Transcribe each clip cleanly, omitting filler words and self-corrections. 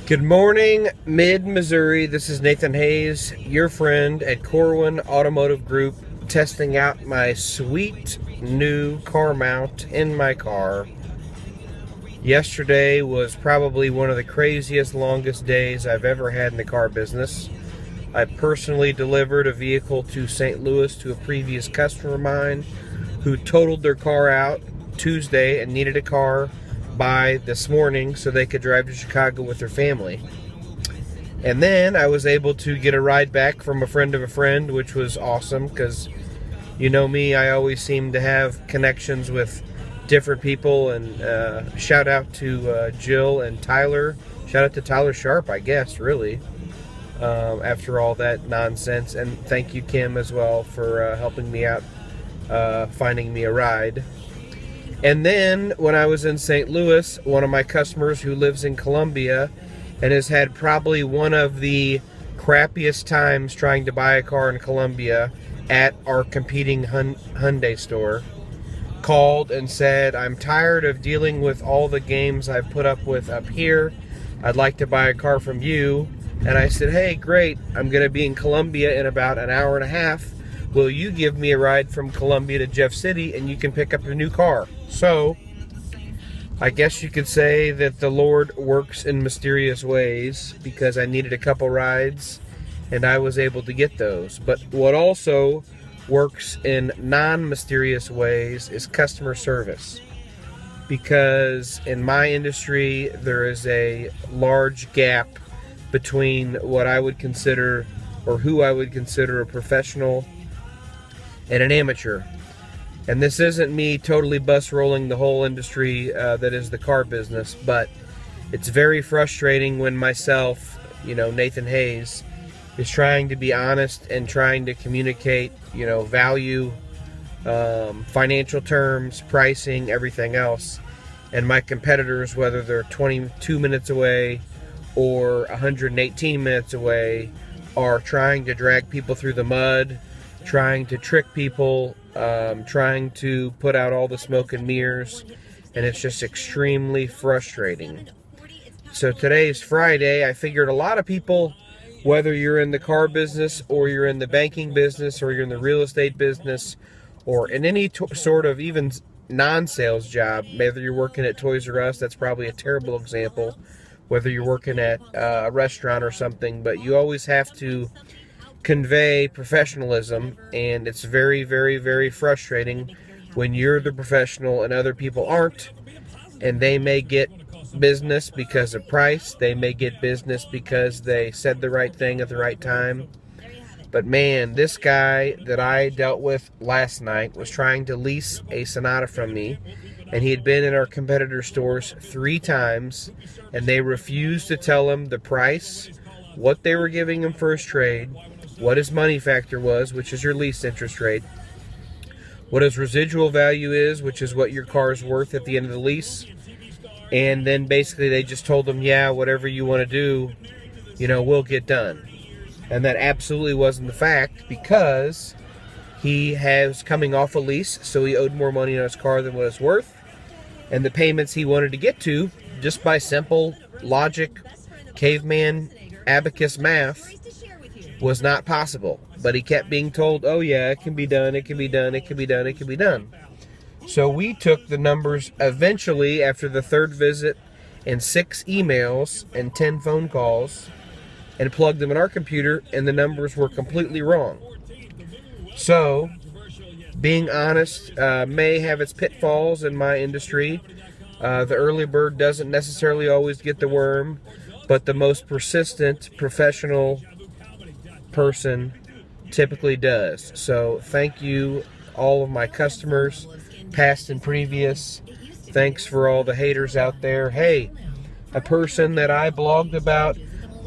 Good morning, Mid-Missouri. This is Nathan Hayes, your friend at Corwin Automotive Group, testing out my sweet new car mount in my car. Yesterday was probably one of the craziest, longest days I've ever had in the car business. I personally delivered a vehicle to St. Louis to a previous customer of mine who totaled their car out Tuesday and needed a car by this morning so they could drive to Chicago with their family. And then I was able to get a ride back from a friend of a friend, which was awesome because, you know me, I always seem to have connections with different people. And shout out to Jill and Tyler. Shout out to Tyler Sharp, I guess, really, after all that nonsense. And thank you, Kim, as well, for helping me out, finding me a ride. And then when I was in St. Louis, one of my customers who lives in Columbia and has had probably one of the crappiest times trying to buy a car in Columbia at our competing Hyundai store, called and said, "I'm tired of dealing with all the games I've put up with up here. I'd like to buy a car from you." And I said, "Hey, great. I'm going to be in Columbia in about an hour and a half. Will you give me a ride from Columbia to Jeff City and you can pick up a new car?" So, I guess you could say that the Lord works in mysterious ways because I needed a couple rides and I was able to get those. But what also works in non-mysterious ways is customer service. Because in my industry, there is a large gap between what I would consider, or who I would consider, a professional and an amateur. And this isn't me totally bus rolling the whole industry that is the car business, but it's very frustrating when myself, Nathan Hayes, is trying to be honest and trying to communicate, value, financial terms, pricing, everything else. And my competitors, whether they're 22 minutes away or 118 minutes away, are trying to drag people through the mud, trying to trick people, trying to put out all the smoke and mirrors, and it's just extremely frustrating. So today's Friday. I figured a lot of people, whether you're in the car business or you're in the banking business or you're in the real estate business or in any sort of even non-sales job, whether you're working at Toys R Us, that's probably a terrible example, whether you're working at a restaurant or something, but you always have to convey professionalism, and it's very, very, very frustrating when you're the professional and other people aren't, and they may get business because of price, they may get business because they said the right thing at the right time. But man, this guy that I dealt with last night was trying to lease a Sonata from me, and he had been in our competitor stores 3 times, and they refused to tell him the price, what they were giving him for his trade, what his money factor was, which is your lease interest rate, what his residual value is, which is what your car is worth at the end of the lease, and then basically they just told him, yeah, whatever you want to do, we'll get done. And that absolutely wasn't the fact, because he has coming off a lease, so he owed more money on his car than what it's worth, and the payments he wanted to get to, just by simple logic, caveman, abacus math, was not possible. But he kept being told, oh yeah, it can be done, it can be done, it can be done, it can be done. So we took the numbers eventually after the 3rd visit and 6 emails and 10 phone calls and plugged them in our computer, and the numbers were completely wrong. So, being honest may have its pitfalls in my industry. The early bird doesn't necessarily always get the worm, but the most persistent professional person typically does. So thank you, all of my customers, past and previous. Thanks for all the haters out there. Hey, a person that I blogged about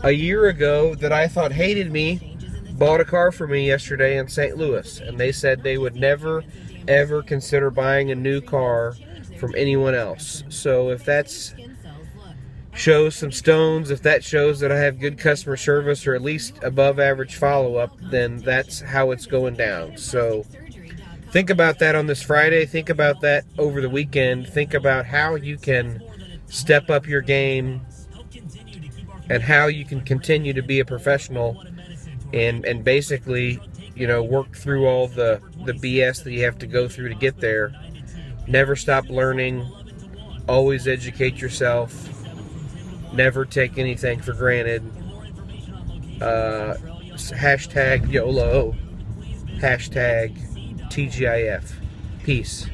a year ago that I thought hated me bought a car for me yesterday in St. Louis, and they said they would never ever consider buying a new car from anyone else. So if that's shows some stones, if that shows that I have good customer service or at least above average follow-up, then that's how it's going down. So think about that on this Friday. Think about that over the weekend. Think about how you can step up your game and how you can continue to be a professional and basically, you know, work through all the BS that you have to go through to get there. Never stop learning. Always educate yourself. Never take anything for granted. Hashtag YOLO. Hashtag TGIF. Peace.